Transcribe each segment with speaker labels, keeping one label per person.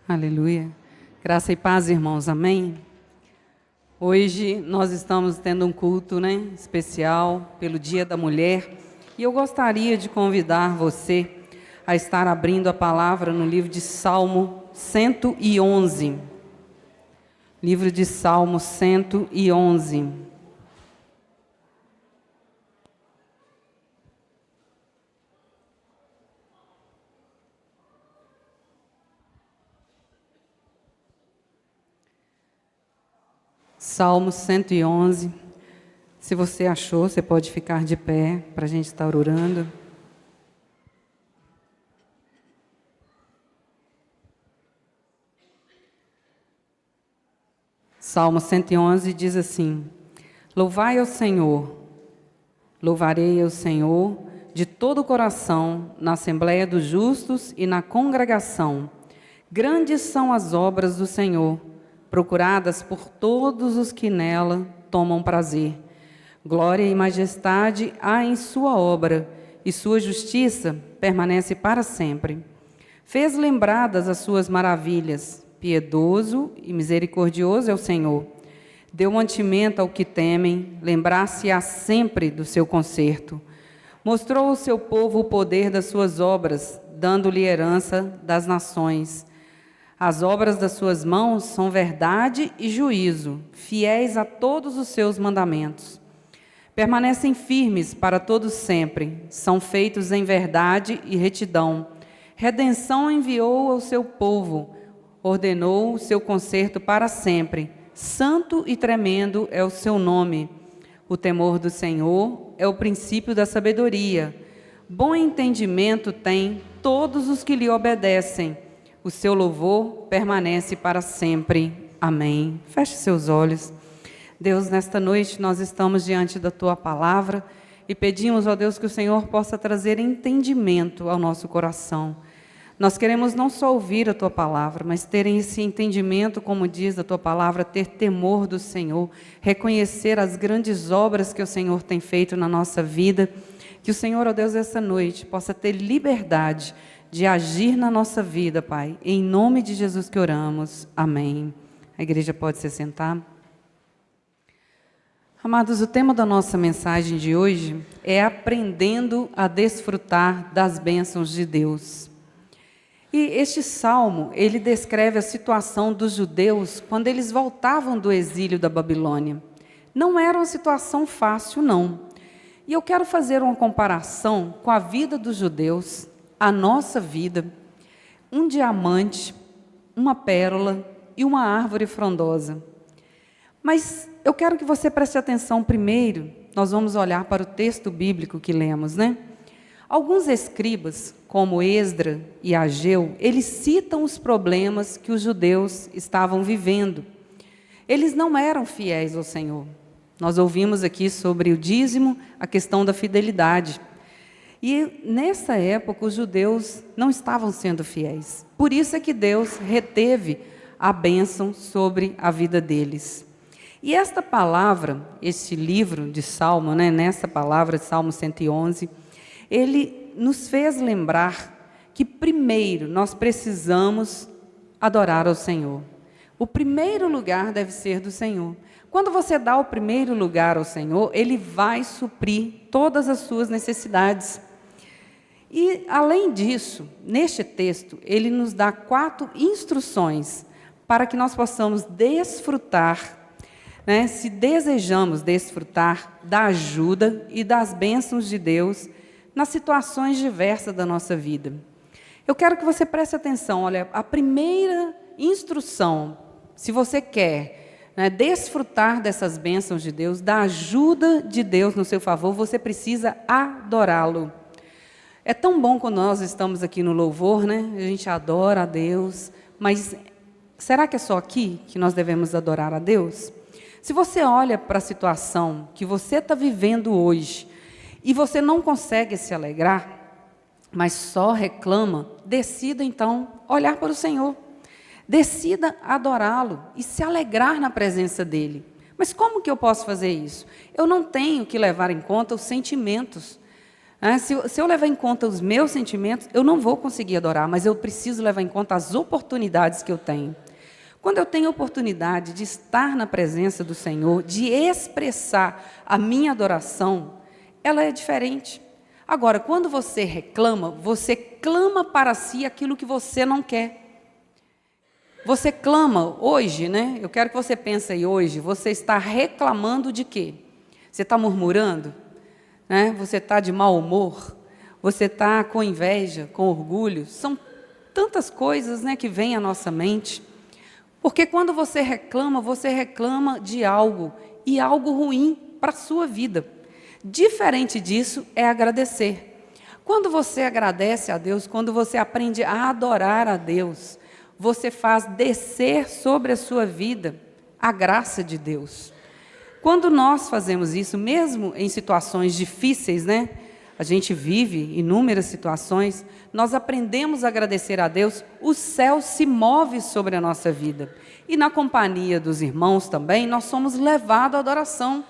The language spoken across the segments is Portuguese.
Speaker 1: Aleluia. Graça e paz, irmãos. Amém? Hoje nós estamos tendo um culto, especial pelo Dia da Mulher. E eu gostaria de convidar você a estar abrindo a palavra no livro de Salmo 111. Livro de Salmo 111. Salmo 111, se você achou, você pode ficar de pé para a gente estar orando. Salmo 111 diz assim: Louvai ao Senhor, louvarei ao Senhor de todo o coração, na assembleia dos justos e na congregação. Grandes são as obras do Senhor, procuradas por todos os que nela tomam prazer. Glória e majestade há em sua obra, e sua justiça permanece para sempre. Fez lembradas as suas maravilhas, piedoso e misericordioso é o Senhor. Deu mantimento ao que temem, lembrar-se-á sempre do seu conserto. Mostrou ao seu povo o poder das suas obras, dando-lhe herança das nações. As obras das suas mãos são verdade e juízo, fiéis a todos os seus mandamentos. Permanecem firmes para todos sempre, são feitos em verdade e retidão. Redenção enviou ao seu povo, ordenou o seu conserto para sempre. Santo e tremendo é o seu nome. O temor do Senhor é o princípio da sabedoria. Bom entendimento têm todos os que lhe obedecem. O seu louvor permanece para sempre. Amém. Feche seus olhos. Deus, nesta noite nós estamos diante da Tua palavra e pedimos, ó Deus, que o Senhor possa trazer entendimento ao nosso coração. Nós queremos não só ouvir a Tua palavra, mas ter esse entendimento, como diz a Tua palavra, ter temor do Senhor, reconhecer as grandes obras que o Senhor tem feito na nossa vida. Que o Senhor, ó Deus, essa noite possa ter liberdade de agir na nossa vida, Pai. Em nome de Jesus que oramos. Amém. A igreja pode se sentar. Amados, o tema da nossa mensagem de hoje é aprendendo a desfrutar das bênçãos de Deus. E este salmo, ele descreve a situação dos judeus quando eles voltavam do exílio da Babilônia. Não era uma situação fácil, não. E eu quero fazer uma comparação com a vida dos judeus, a nossa vida, um diamante, uma pérola e uma árvore frondosa. Mas eu quero que você preste atenção primeiro, nós vamos olhar para o texto bíblico que lemos, Alguns escribas, como Esdra e Ageu, eles citam os problemas que os judeus estavam vivendo. Eles não eram fiéis ao Senhor. Nós ouvimos aqui sobre o dízimo, a questão da fidelidade. E nessa época os judeus não estavam sendo fiéis. Por isso é que Deus reteve a bênção sobre a vida deles. E esta palavra, este livro de Salmo, nessa palavra, Salmo 111, ele nos fez lembrar que primeiro nós precisamos adorar ao Senhor. O primeiro lugar deve ser do Senhor. Quando você dá o primeiro lugar ao Senhor, Ele vai suprir todas as suas necessidades. E, além disso, neste texto, ele nos dá 4 instruções para que nós possamos desfrutar, se desejamos desfrutar da ajuda e das bênçãos de Deus nas situações diversas da nossa vida. Eu quero que você preste atenção, olha, a primeira instrução, se você quer desfrutar dessas bênçãos de Deus, da ajuda de Deus no seu favor, você precisa adorá-lo. É tão bom quando nós estamos aqui no louvor, a gente adora a Deus, mas será que é só aqui que nós devemos adorar a Deus? Se você olha para a situação que você está vivendo hoje, e você não consegue se alegrar, mas só reclama, decida então olhar para o Senhor. Decida adorá-lo e se alegrar na presença dEle. Mas como que eu posso fazer isso? Eu não tenho que levar em conta os sentimentos. Se eu levar em conta os meus sentimentos, eu não vou conseguir adorar, mas eu preciso levar em conta as oportunidades que eu tenho. Quando eu tenho a oportunidade de estar na presença do Senhor, de expressar a minha adoração, ela é diferente. Agora, quando você clama para si aquilo que você não quer. Você clama hoje, né? Eu quero que você pense aí hoje, você está reclamando de quê? Você está murmurando? Né? Você está de mau humor? Você está com inveja, com orgulho? São tantas coisas, né, que vêm à nossa mente. Porque quando você reclama de algo, e algo ruim para a sua vida. Diferente disso é agradecer. Quando você agradece a Deus, quando você aprende a adorar a Deus, você faz descer sobre a sua vida a graça de Deus. Quando nós fazemos isso, mesmo em situações difíceis, né? A gente vive inúmeras situações, nós aprendemos a agradecer a Deus, o céu se move sobre a nossa vida. E na companhia dos irmãos também, nós somos levados à adoração.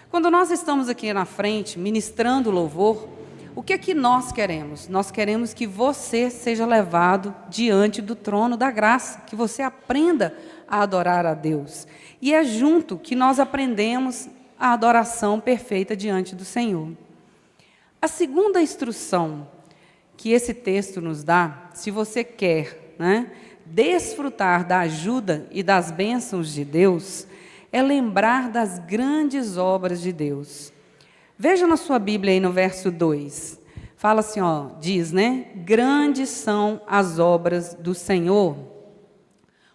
Speaker 1: Quando nós estamos aqui na frente, ministrando louvor, o que é que nós queremos? Nós queremos que você seja levado diante do trono da graça, que você aprenda a adorar a Deus. E é junto que nós aprendemos a adoração perfeita diante do Senhor. A segunda instrução que esse texto nos dá, se você quer, né, desfrutar da ajuda e das bênçãos de Deus, é lembrar das grandes obras de Deus. Veja na sua Bíblia aí no verso 2, fala assim, diz, né? Grandes são as obras do Senhor.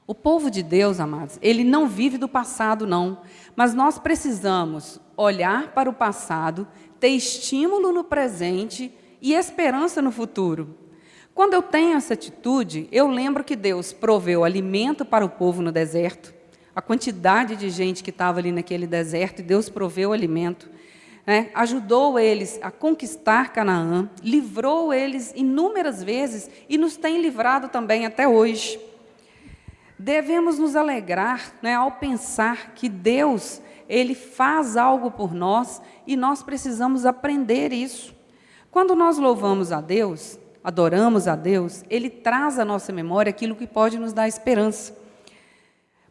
Speaker 1: O povo de Deus, amados, ele não vive do passado, não, mas nós precisamos olhar para o passado, ter estímulo no presente e esperança no futuro. Quando eu tenho essa atitude, eu lembro que Deus proveu alimento para o povo no deserto, a quantidade de gente que estava ali naquele deserto, e Deus proveu alimento. Ajudou eles a conquistar Canaã, livrou eles inúmeras vezes e nos tem livrado também até hoje. Devemos nos alegrar, ao pensar que Deus, Ele faz algo por nós e nós precisamos aprender isso. Quando nós louvamos a Deus, adoramos a Deus, Ele traz à nossa memória aquilo que pode nos dar esperança.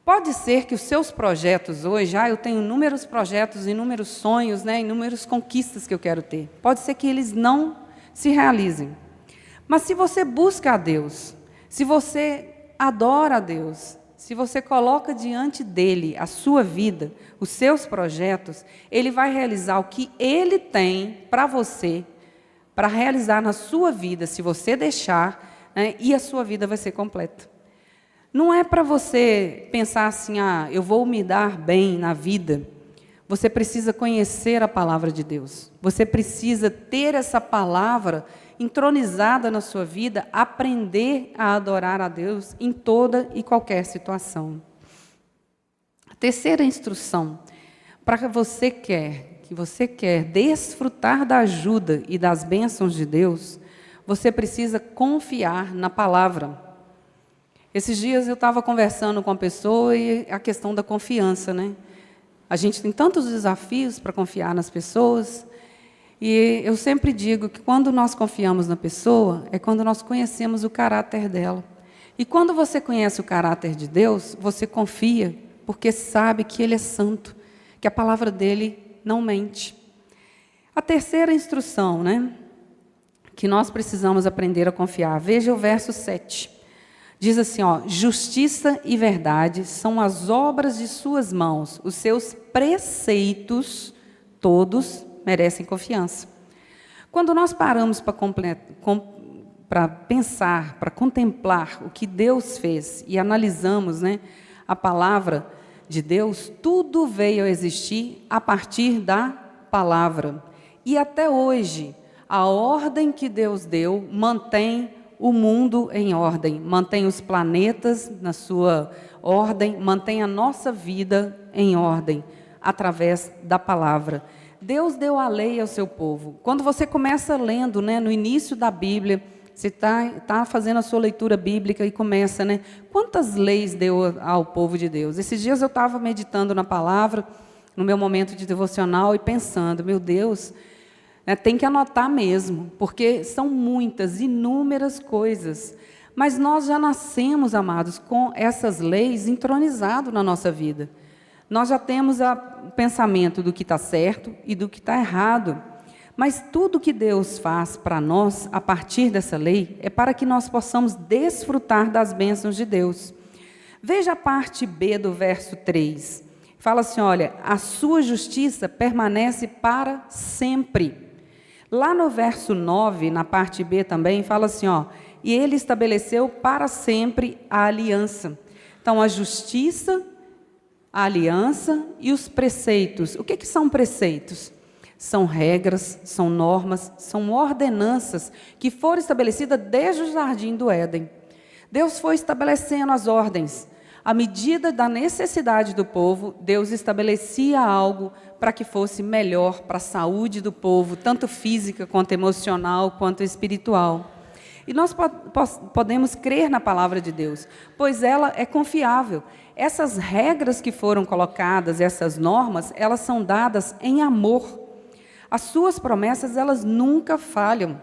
Speaker 1: Pode ser que os seus projetos hoje, eu tenho inúmeros projetos, inúmeros sonhos, inúmeras conquistas que eu quero ter. Pode ser que eles não se realizem. Mas se você busca a Deus, se você adora a Deus, se você coloca diante dEle a sua vida, os seus projetos, Ele vai realizar o que Ele tem para você, para realizar na sua vida, se você deixar, e a sua vida vai ser completa. Não é para você pensar assim, eu vou me dar bem na vida. Você precisa conhecer a palavra de Deus. Você precisa ter essa palavra entronizada na sua vida, aprender a adorar a Deus em toda e qualquer situação. A terceira instrução, para que você quer desfrutar da ajuda e das bênçãos de Deus, você precisa confiar na palavra. Esses dias eu estava conversando com uma pessoa e a questão da confiança, A gente tem tantos desafios para confiar nas pessoas, e eu sempre digo que quando nós confiamos na pessoa, é quando nós conhecemos o caráter dela. E quando você conhece o caráter de Deus, você confia, porque sabe que Ele é santo, que a palavra dEle não mente. A terceira instrução, que nós precisamos aprender a confiar. Veja o verso 7. Diz assim, justiça e verdade são as obras de suas mãos, os seus preceitos todos merecem confiança. Quando nós paramos para pensar, para contemplar o que Deus fez e analisamos, a palavra de Deus, tudo veio a existir a partir da palavra. E até hoje, a ordem que Deus deu mantém o mundo em ordem, mantém os planetas na sua ordem, mantém a nossa vida em ordem, através da palavra. Deus deu a lei ao seu povo. Quando você começa lendo, no início da Bíblia, você está fazendo a sua leitura bíblica e começa, quantas leis deu ao povo de Deus? Esses dias eu estava meditando na palavra, no meu momento de devocional, e pensando, meu Deus, Tem que anotar mesmo, porque são muitas, inúmeras coisas. Mas nós já nascemos, amados, com essas leis entronizadas na nossa vida. Nós já temos o pensamento do que está certo e do que está errado. Mas tudo que Deus faz para nós, a partir dessa lei, é para que nós possamos desfrutar das bênçãos de Deus. Veja a parte B do verso 3. Fala assim, olha, a sua justiça permanece para sempre. Lá no verso 9, na parte B também, fala assim, ó, e ele estabeleceu para sempre a aliança. Então, a justiça, a aliança e os preceitos. O que são preceitos? São regras, são normas, são ordenanças que foram estabelecidas desde o jardim do Éden. Deus foi estabelecendo as ordens. À medida da necessidade do povo, Deus estabelecia algo para que fosse melhor para a saúde do povo, tanto física, quanto emocional, quanto espiritual. E nós podemos crer na palavra de Deus, pois ela é confiável. Essas regras que foram colocadas, essas normas, elas são dadas em amor. As suas promessas, elas nunca falham.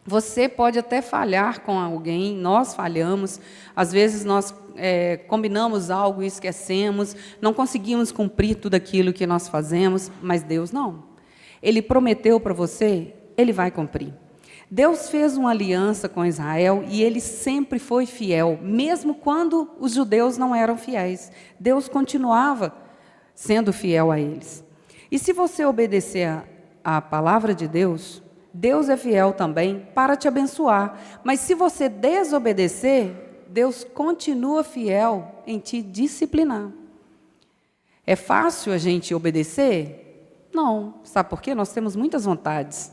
Speaker 1: Você pode até falhar com alguém, nós falhamos, às vezes nós combinamos algo e esquecemos, não conseguimos cumprir tudo aquilo que nós fazemos, mas Deus não. Ele prometeu para você, Ele vai cumprir. Deus fez uma aliança com Israel e Ele sempre foi fiel, mesmo quando os judeus não eram fiéis. Deus continuava sendo fiel a eles. E se você obedecer a palavra de Deus, Deus é fiel também para te abençoar. Mas se você desobedecer, Deus continua fiel em te disciplinar. É fácil a gente obedecer? Não. Sabe por quê? Nós temos muitas vontades.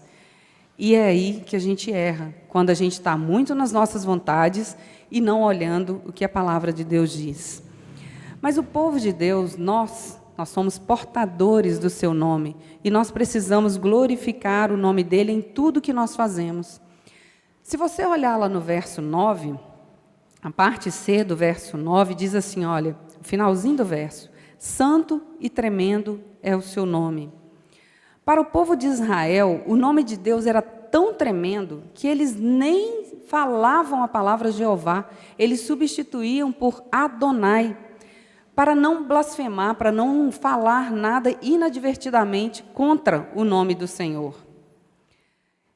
Speaker 1: E é aí que a gente erra, quando a gente está muito nas nossas vontades e não olhando o que a palavra de Deus diz. Mas o povo de Deus, nós somos portadores do seu nome e nós precisamos glorificar o nome dele em tudo que nós fazemos. Se você olhar lá no verso 9, a parte C do verso 9 diz assim, olha, o finalzinho do verso, santo e tremendo é o seu nome. Para o povo de Israel, o nome de Deus era tão tremendo que eles nem falavam a palavra Jeová, eles substituíam por Adonai, para não blasfemar, para não falar nada inadvertidamente contra o nome do Senhor.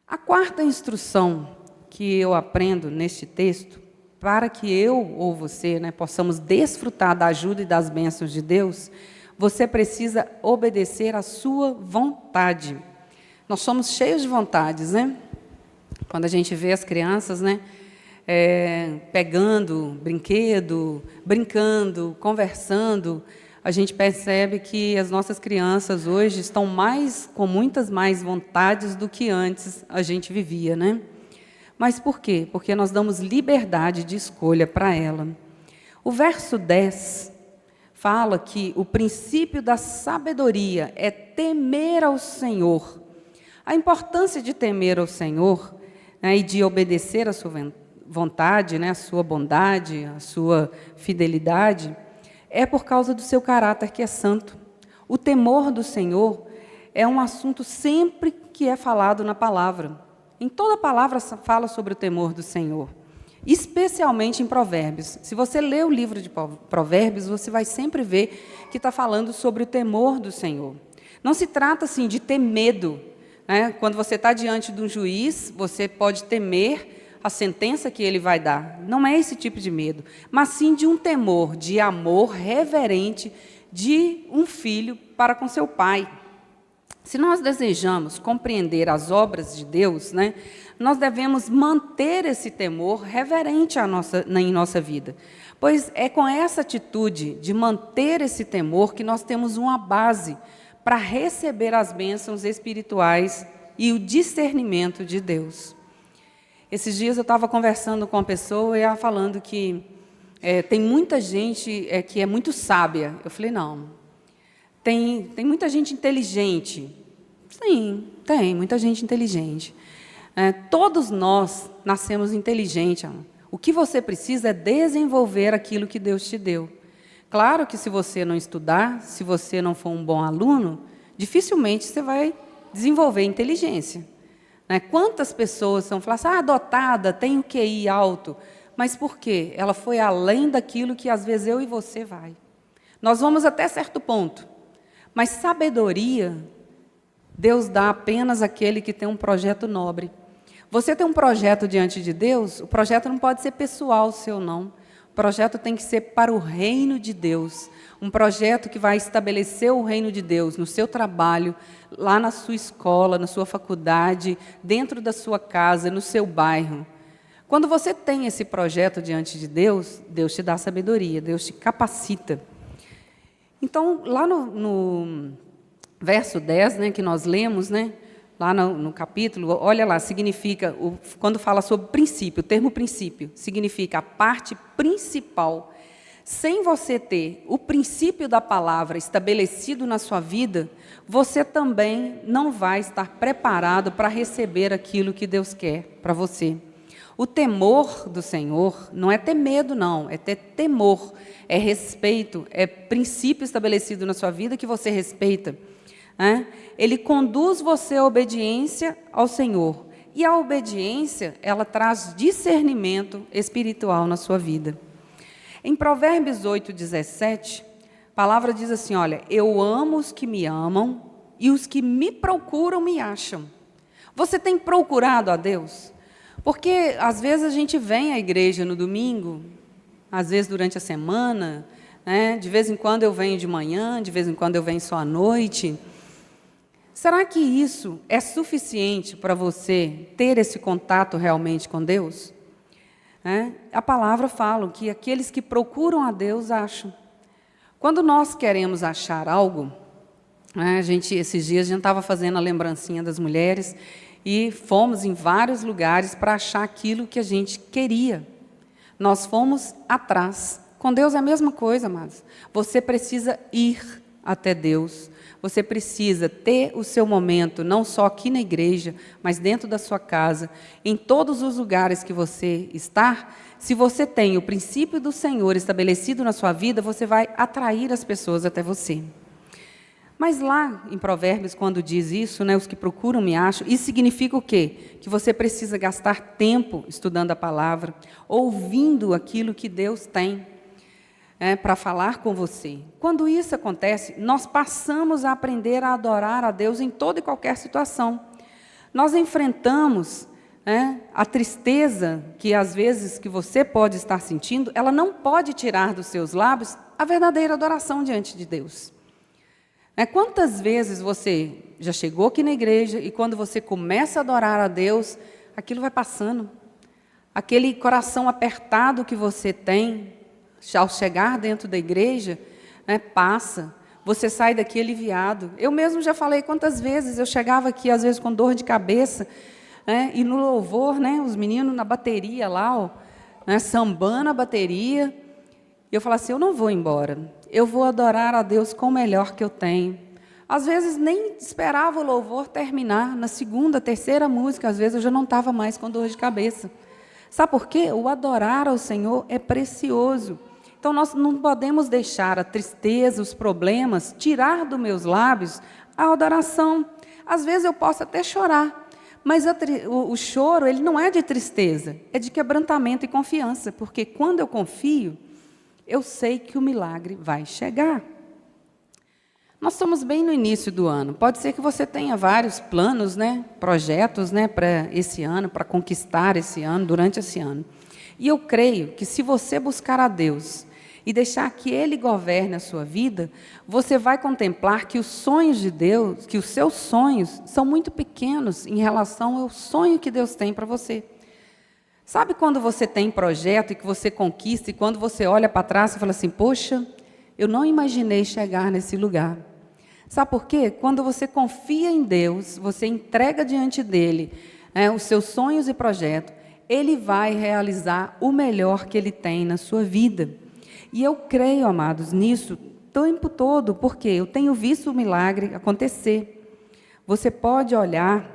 Speaker 1: A quarta instrução que eu aprendo neste texto, para que eu ou você, possamos desfrutar da ajuda e das bênçãos de Deus, você precisa obedecer à sua vontade. Nós somos cheios de vontades, Quando a gente vê as crianças, pegando brinquedo, brincando, conversando, a gente percebe que as nossas crianças hoje estão com muitas mais vontades do que antes a gente vivia, Mas por quê? Porque nós damos liberdade de escolha para ela. O verso 10 fala que o princípio da sabedoria é temer ao Senhor. A importância de temer ao Senhor e de obedecer à sua vontade, a sua bondade, a sua fidelidade, é por causa do seu caráter que é santo. O temor do Senhor é um assunto sempre que é falado na palavra. Em toda palavra fala sobre o temor do Senhor, especialmente em Provérbios. Se você ler o livro de Provérbios, você vai sempre ver que está falando sobre o temor do Senhor. Não se trata assim de ter medo. Quando você está diante de um juiz, você pode temer a sentença que ele vai dar. Não é esse tipo de medo, mas sim de um temor, de amor reverente de um filho para com seu pai. Se nós desejamos compreender as obras de Deus, nós devemos manter esse temor reverente em nossa vida. Pois é com essa atitude de manter esse temor que nós temos uma base para receber as bênçãos espirituais e o discernimento de Deus. Esses dias eu estava conversando com uma pessoa e ela falando que tem muita gente que é muito sábia. Eu falei, não. Tem muita gente inteligente. Sim, tem muita gente inteligente. Todos nós nascemos inteligentes. O que você precisa é desenvolver aquilo que Deus te deu. Claro que se você não estudar, se você não for um bom aluno, dificilmente você vai desenvolver inteligência. Né? Quantas pessoas são falar assim, dotada, tem o QI alto, mas por quê? Ela foi além daquilo que às vezes eu e você vai. Nós vamos até certo ponto, mas sabedoria, Deus dá apenas àquele que tem um projeto nobre. Você tem um projeto diante de Deus, o projeto não pode ser pessoal seu, não. O projeto tem que ser para o reino de Deus. Um projeto que vai estabelecer o reino de Deus no seu trabalho, lá na sua escola, na sua faculdade, dentro da sua casa, no seu bairro. Quando você tem esse projeto diante de Deus, Deus te dá sabedoria, Deus te capacita. Então, lá no verso 10, né, que nós lemos, né, lá no capítulo, olha lá, significa, quando fala sobre princípio, o termo princípio, significa a parte principal. Sem você ter o princípio da palavra estabelecido na sua vida, você também não vai estar preparado para receber aquilo que Deus quer para você. O temor do Senhor não é ter medo, não, é ter temor, é respeito, é princípio estabelecido na sua vida que você respeita. Né? Ele conduz você à obediência ao Senhor. E a obediência, ela traz discernimento espiritual na sua vida. Em Provérbios 8:17, a palavra diz assim, olha, eu amo os que me amam e os que me procuram me acham. Você tem procurado a Deus? Porque às vezes a gente vem à igreja no domingo, às vezes durante a semana, né? De vez em quando eu venho de manhã, de vez em quando eu venho só à noite. Será que isso é suficiente para você ter esse contato realmente com Deus? A palavra fala que aqueles que procuram a Deus acham. Quando nós queremos achar algo, esses dias a gente estava fazendo a lembrancinha das mulheres e fomos em vários lugares para achar aquilo que a gente queria. Nós fomos atrás. Com Deus é a mesma coisa, amados. Você precisa ir até Deus. Você precisa ter o seu momento, não só aqui na igreja, mas dentro da sua casa, em todos os lugares que você está. Se você tem o princípio do Senhor estabelecido na sua vida, você vai atrair as pessoas até você. Mas lá em Provérbios, quando diz isso, né, os que procuram me acham, isso significa o quê? Que você precisa gastar tempo estudando a palavra, ouvindo aquilo que Deus tem para falar com você. Quando isso acontece, nós passamos a aprender a adorar a Deus em toda e qualquer situação. Nós enfrentamos a tristeza que às vezes que você pode estar sentindo, ela não pode tirar dos seus lábios a verdadeira adoração diante de Deus. Quantas vezes você já chegou aqui na igreja e quando você começa a adorar a Deus, aquilo vai passando. Aquele coração apertado que você tem, ao chegar dentro da igreja, passa. Você sai daqui aliviado. Eu mesmo já falei quantas vezes, eu chegava aqui às vezes com dor de cabeça, e no louvor, os meninos na bateria lá, sambando a bateria, e eu falava assim, eu não vou embora, eu vou adorar a Deus com o melhor que eu tenho. Às vezes nem esperava o louvor terminar, na segunda, terceira música, às vezes eu já não estava mais com dor de cabeça. Sabe por quê? O adorar ao Senhor é precioso. Então nós não podemos deixar a tristeza, os problemas, tirar dos meus lábios a adoração. Às vezes eu posso até chorar, mas o choro ele não é de tristeza, é de quebrantamento e confiança, porque quando eu confio, eu sei que o milagre vai chegar. Nós estamos bem no início do ano. Pode ser que você tenha vários planos, projetos, para esse ano, para conquistar esse ano, durante esse ano. E eu creio que se você buscar a Deus e deixar que Ele governe a sua vida, você vai contemplar que os sonhos de Deus, que os seus sonhos são muito pequenos em relação ao sonho que Deus tem para você. Sabe quando você tem projeto e que você conquista, e quando você olha para trás e fala assim, poxa, eu não imaginei chegar nesse lugar. Sabe por quê? Quando você confia em Deus, você entrega diante dEle os seus sonhos e projetos, Ele vai realizar o melhor que Ele tem na sua vida. E eu creio, amados, nisso o tempo todo, porque eu tenho visto o milagre acontecer. Você pode olhar,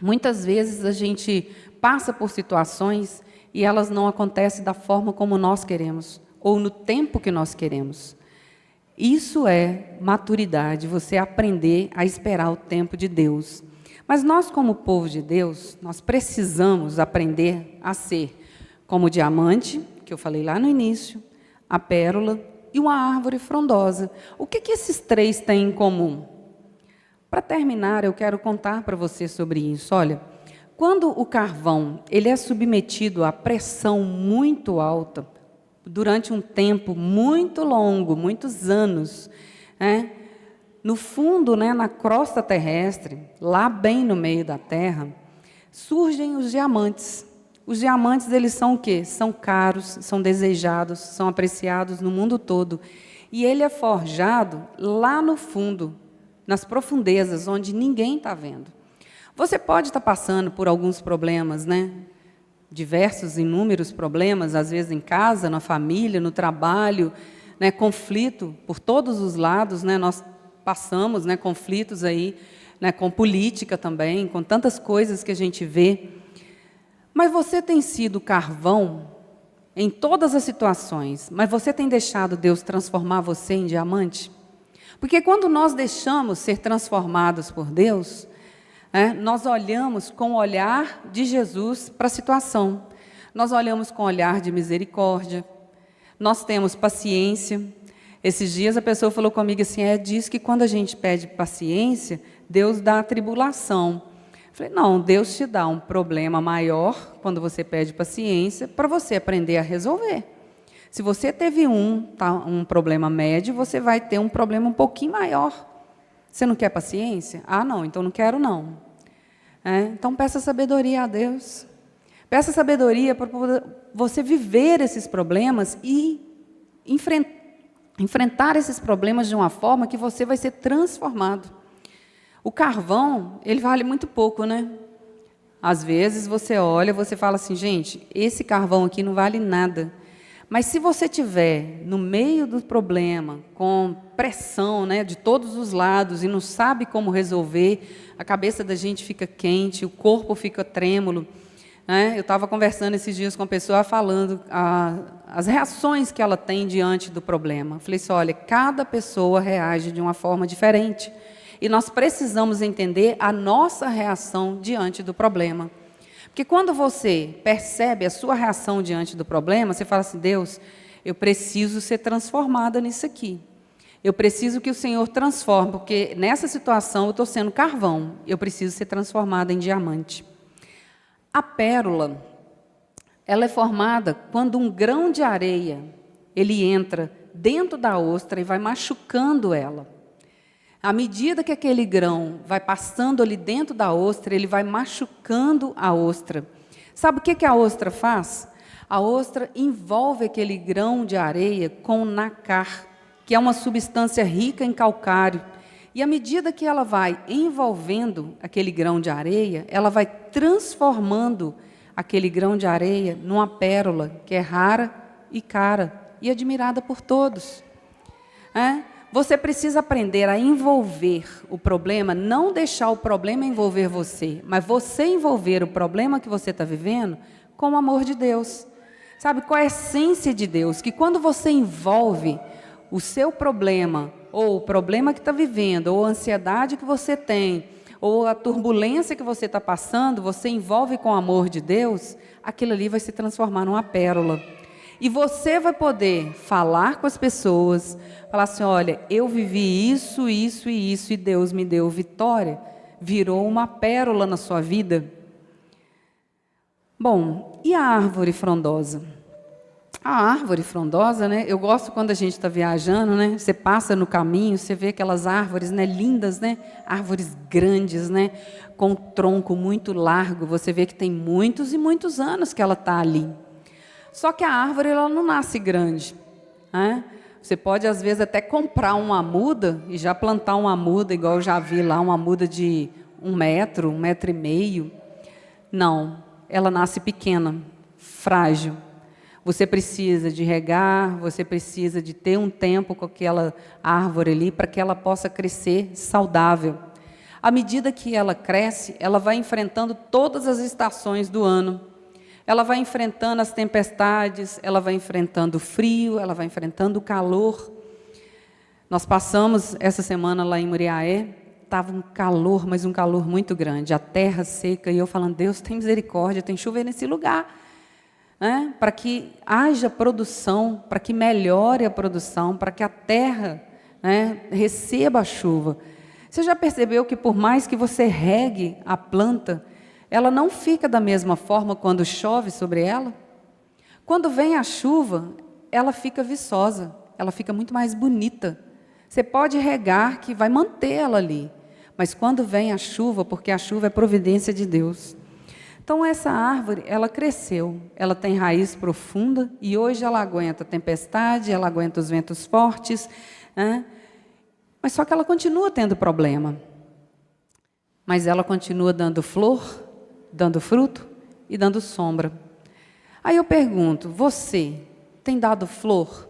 Speaker 1: muitas vezes a gente passa por situações e elas não acontecem da forma como nós queremos, ou no tempo que nós queremos. Isso é maturidade, você aprender a esperar o tempo de Deus. Mas nós, como povo de Deus, nós precisamos aprender a ser como o diamante, que eu falei lá no início, a pérola e uma árvore frondosa. O que esses três têm em comum? Para terminar, eu quero contar para você sobre isso. Olha, quando o carvão ele é submetido a pressão muito alta, durante um tempo muito longo, muitos anos, né? No fundo, né, na crosta terrestre, lá bem no meio da terra, surgem os diamantes. Os diamantes, eles são o quê? São caros, são desejados, são apreciados no mundo todo. E ele é forjado lá no fundo, nas profundezas, onde ninguém está vendo. Você pode estar passando por alguns problemas, né? Diversos, inúmeros problemas, às vezes em casa, na família, no trabalho, né? Conflito por todos os lados, né? Nós passamos, né, conflitos aí, né, com política também, com tantas coisas que a gente vê. Mas você tem sido carvão em todas as situações, mas você tem deixado Deus transformar você em diamante? Porque quando nós deixamos ser transformados por Deus, nós olhamos com o olhar de Jesus para a situação. Nós olhamos com o olhar de misericórdia. Nós temos paciência. Esses dias a pessoa falou comigo assim, diz que quando a gente pede paciência, Deus dá a tribulação. Eu falei, não, Deus te dá um problema maior quando você pede paciência para você aprender a resolver. Se você teve um problema médio, você vai ter um problema um pouquinho maior. Você não quer paciência? Ah, não, então não quero não. Então peça sabedoria a Deus. Peça sabedoria para você viver esses problemas e enfrentar esses problemas de uma forma que você vai ser transformado. O carvão, ele vale muito pouco, né? Às vezes você olha, você fala assim, gente, esse carvão aqui não vale nada. Mas se você tiver no meio do problema, com pressão, né, de todos os lados, e não sabe como resolver, a cabeça da gente fica quente, o corpo fica trêmulo. Eu estava conversando esses dias com a pessoa, falando as reações que ela tem diante do problema. Eu falei assim, olha, cada pessoa reage de uma forma diferente. E nós precisamos entender a nossa reação diante do problema. Porque quando você percebe a sua reação diante do problema, você fala assim, Deus, eu preciso ser transformada nisso aqui. Eu preciso que o Senhor transforme, porque nessa situação eu estou sendo carvão, eu preciso ser transformada em diamante. A pérola, ela é formada quando um grão de areia, ele entra dentro da ostra e vai machucando ela. À medida que aquele grão vai passando ali dentro da ostra, ele vai machucando a ostra. Sabe o que a ostra faz? A ostra envolve aquele grão de areia com nácar, que é uma substância rica em calcário. E à medida que ela vai envolvendo aquele grão de areia, ela vai transformando aquele grão de areia numa pérola que é rara e cara e admirada por todos. Você precisa aprender a envolver o problema, não deixar o problema envolver você, mas você envolver o problema que você está vivendo com o amor de Deus. Sabe qual é a essência de Deus? Que quando você envolve o seu problema, ou o problema que está vivendo, ou a ansiedade que você tem, ou a turbulência que você está passando, você envolve com o amor de Deus, aquilo ali vai se transformar numa pérola. E você vai poder falar com as pessoas, falar assim, olha, eu vivi isso, isso e isso, e Deus me deu vitória. Virou uma pérola na sua vida. Bom, e a árvore frondosa? A árvore frondosa, né? Eu gosto quando a gente está viajando, né? Você passa no caminho, você vê aquelas árvores, né? Lindas, né? Árvores grandes, né? Com um tronco muito largo. Você vê que tem muitos e muitos anos que ela está ali. Só que a árvore ela não nasce grande. Você pode, às vezes, até comprar uma muda e já plantar uma muda, igual eu já vi lá, uma muda de 1 metro, 1,5 metro. Não, ela nasce pequena, frágil. Você precisa de regar, você precisa de ter um tempo com aquela árvore ali para que ela possa crescer saudável. À medida que ela cresce, ela vai enfrentando todas as estações do ano. Ela vai enfrentando as tempestades, ela vai enfrentando o frio, ela vai enfrentando o calor. Nós passamos essa semana lá em Muriaé, estava um calor, mas um calor muito grande, a terra seca, e eu falando, Deus, tem misericórdia, tem chuva nesse lugar, né? Para que haja produção, para que melhore a produção, para que a terra, né, receba a chuva. Você já percebeu que por mais que você regue a planta, ela não fica da mesma forma quando chove sobre ela? Quando vem a chuva, ela fica viçosa, ela fica muito mais bonita. Você pode regar que vai manter ela ali, mas quando vem a chuva, porque a chuva é providência de Deus. Então essa árvore, ela cresceu, ela tem raiz profunda e hoje ela aguenta tempestade, ela aguenta os ventos fortes, né? Mas só que ela continua tendo problema. Mas ela continua dando flor, dando fruto e dando sombra. Aí eu pergunto, você tem dado flor?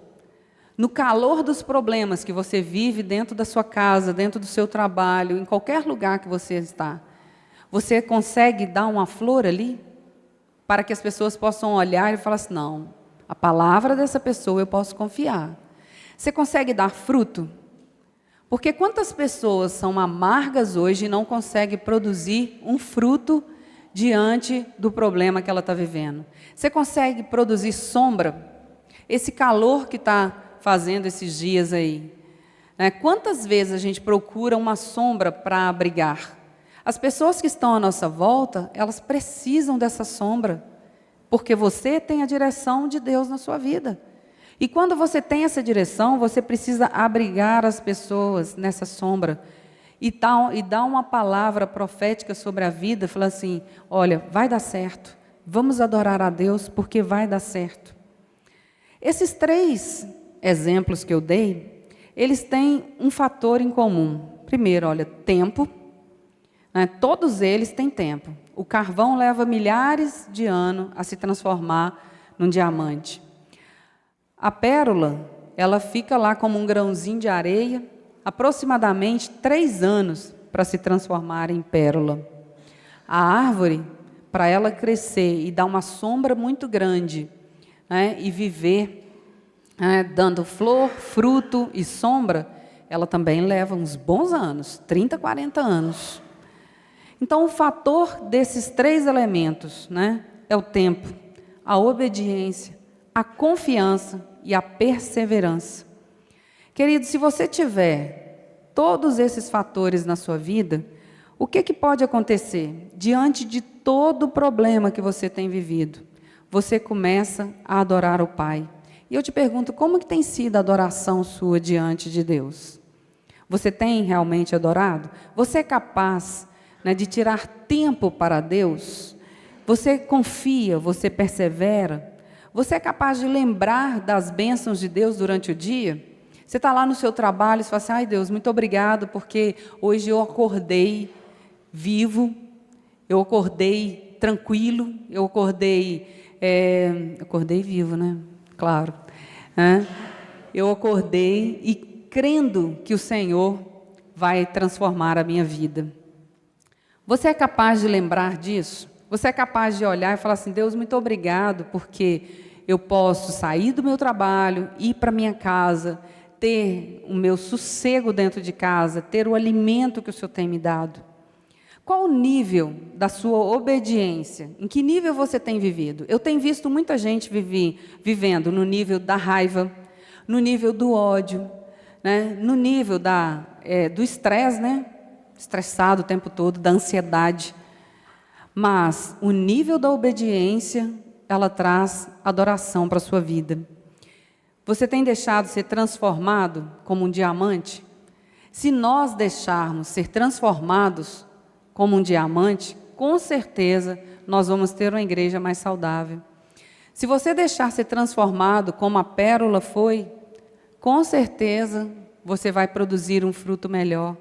Speaker 1: No calor dos problemas que você vive dentro da sua casa, dentro do seu trabalho, em qualquer lugar que você está, você consegue dar uma flor ali? Para que as pessoas possam olhar e falar assim, não, a palavra dessa pessoa eu posso confiar. Você consegue dar fruto? Porque quantas pessoas são amargas hoje e não conseguem produzir um fruto diante do problema que ela está vivendo? Você consegue produzir sombra? Esse calor que está fazendo esses dias aí, né? Quantas vezes a gente procura uma sombra para abrigar? As pessoas que estão à nossa volta, elas precisam dessa sombra, porque você tem a direção de Deus na sua vida. E quando você tem essa direção, você precisa abrigar as pessoas nessa sombra e dar uma palavra profética sobre a vida, falar assim, olha, vai dar certo, vamos adorar a Deus porque vai dar certo. Esses 3 exemplos que eu dei, eles têm um fator em comum. Primeiro, olha, tempo, né? Todos eles têm tempo. O carvão leva milhares de anos a se transformar num diamante. A pérola, ela fica lá como um grãozinho de areia, aproximadamente 3 anos para se transformar em pérola. A árvore, para ela crescer e dar uma sombra muito grande, né, e viver, dando flor, fruto e sombra, ela também leva uns bons anos, 30, 40 anos. Então, o fator desses 3 elementos, né, é o tempo, a obediência, a confiança e a perseverança. Querido, se você tiver todos esses fatores na sua vida, o que pode acontecer? Diante de todo o problema que você tem vivido, você começa a adorar o Pai. E eu te pergunto, como que tem sido a adoração sua diante de Deus? Você tem realmente adorado? Você é capaz, né, de tirar tempo para Deus? Você confia, você persevera? Você é capaz de lembrar das bênçãos de Deus durante o dia? Você está lá no seu trabalho e fala assim, ai Deus, muito obrigado, porque hoje eu acordei vivo, eu acordei tranquilo, eu acordei vivo, né? Claro. Eu acordei e crendo que o Senhor vai transformar a minha vida. Você é capaz de lembrar disso? Você é capaz de olhar e falar assim, Deus, muito obrigado, porque eu posso sair do meu trabalho, ir para a minha casa, ter o meu sossego dentro de casa, ter o alimento que o Senhor tem me dado. Qual o nível da sua obediência? Em que nível você tem vivido? Eu tenho visto muita gente vivendo no nível da raiva, no nível do ódio, né? No nível do estresse, né? Estressado o tempo todo, da ansiedade. Mas o nível da obediência, ela traz adoração para a sua vida. Você tem deixado ser transformado como um diamante? Se nós deixarmos ser transformados como um diamante, com certeza nós vamos ter uma igreja mais saudável. Se você deixar ser transformado como a pérola foi, com certeza você vai produzir um fruto melhor.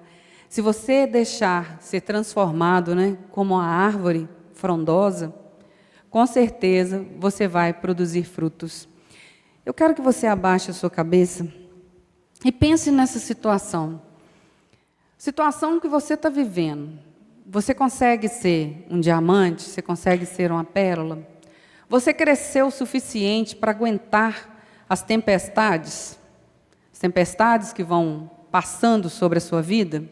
Speaker 1: Se você deixar ser transformado, né, como a árvore frondosa, com certeza você vai produzir frutos. Eu quero que você abaixe a sua cabeça e pense nessa situação. Situação que você está vivendo. Você consegue ser um diamante? Você consegue ser uma pérola? Você cresceu o suficiente para aguentar as tempestades? as tempestades que vão passando sobre a sua vida.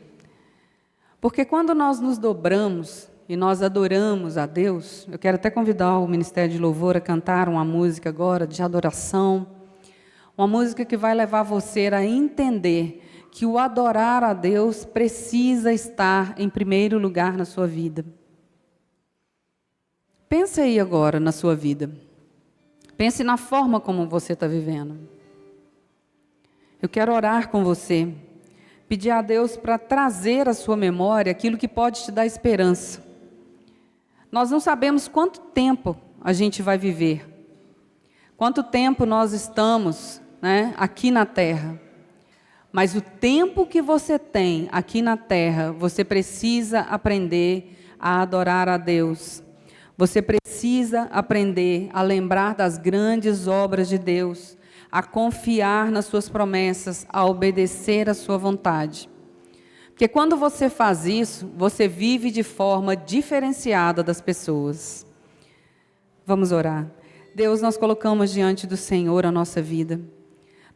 Speaker 1: Porque quando nós nos dobramos e nós adoramos a Deus, eu quero até convidar o Ministério de Louvor a cantar uma música agora de adoração, uma música que vai levar você a entender que o adorar a Deus precisa estar em primeiro lugar na sua vida. Pense aí agora na sua vida. Pense na forma como você está vivendo. Eu quero orar com você, pedir a Deus para trazer à sua memória aquilo que pode te dar esperança. Nós não sabemos quanto tempo a gente vai viver, quanto tempo nós estamos, aqui na terra. Mas o tempo que você tem aqui na terra, você precisa aprender a adorar a Deus. Você precisa aprender a lembrar das grandes obras de Deus, a confiar nas suas promessas, a obedecer à sua vontade. Porque quando você faz isso, você vive de forma diferenciada das pessoas. Vamos orar. Deus, nós colocamos diante do Senhor a nossa vida.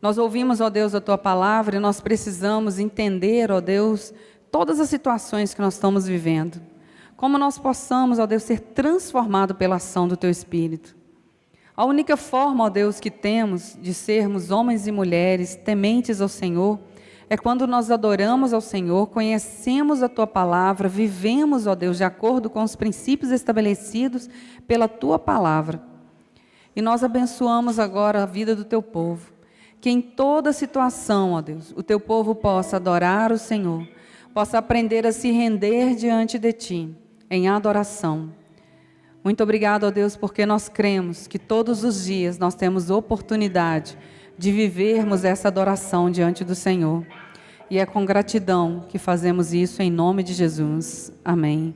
Speaker 1: Nós ouvimos, ó Deus, a Tua palavra e nós precisamos entender, ó Deus, todas as situações que nós estamos vivendo. Como nós possamos, ó Deus, ser transformados pela ação do Teu Espírito. A única forma, ó Deus, que temos de sermos homens e mulheres tementes ao Senhor é quando nós adoramos ao Senhor, conhecemos a Tua palavra, vivemos, ó Deus, de acordo com os princípios estabelecidos pela Tua palavra. E nós abençoamos agora a vida do Teu povo. Que em toda situação, ó Deus, o Teu povo possa adorar o Senhor, possa aprender a se render diante de Ti, em adoração. Muito obrigado, ó Deus, porque nós cremos que todos os dias nós temos oportunidade de vivermos essa adoração diante do Senhor. E é com gratidão que fazemos isso em nome de Jesus. Amém.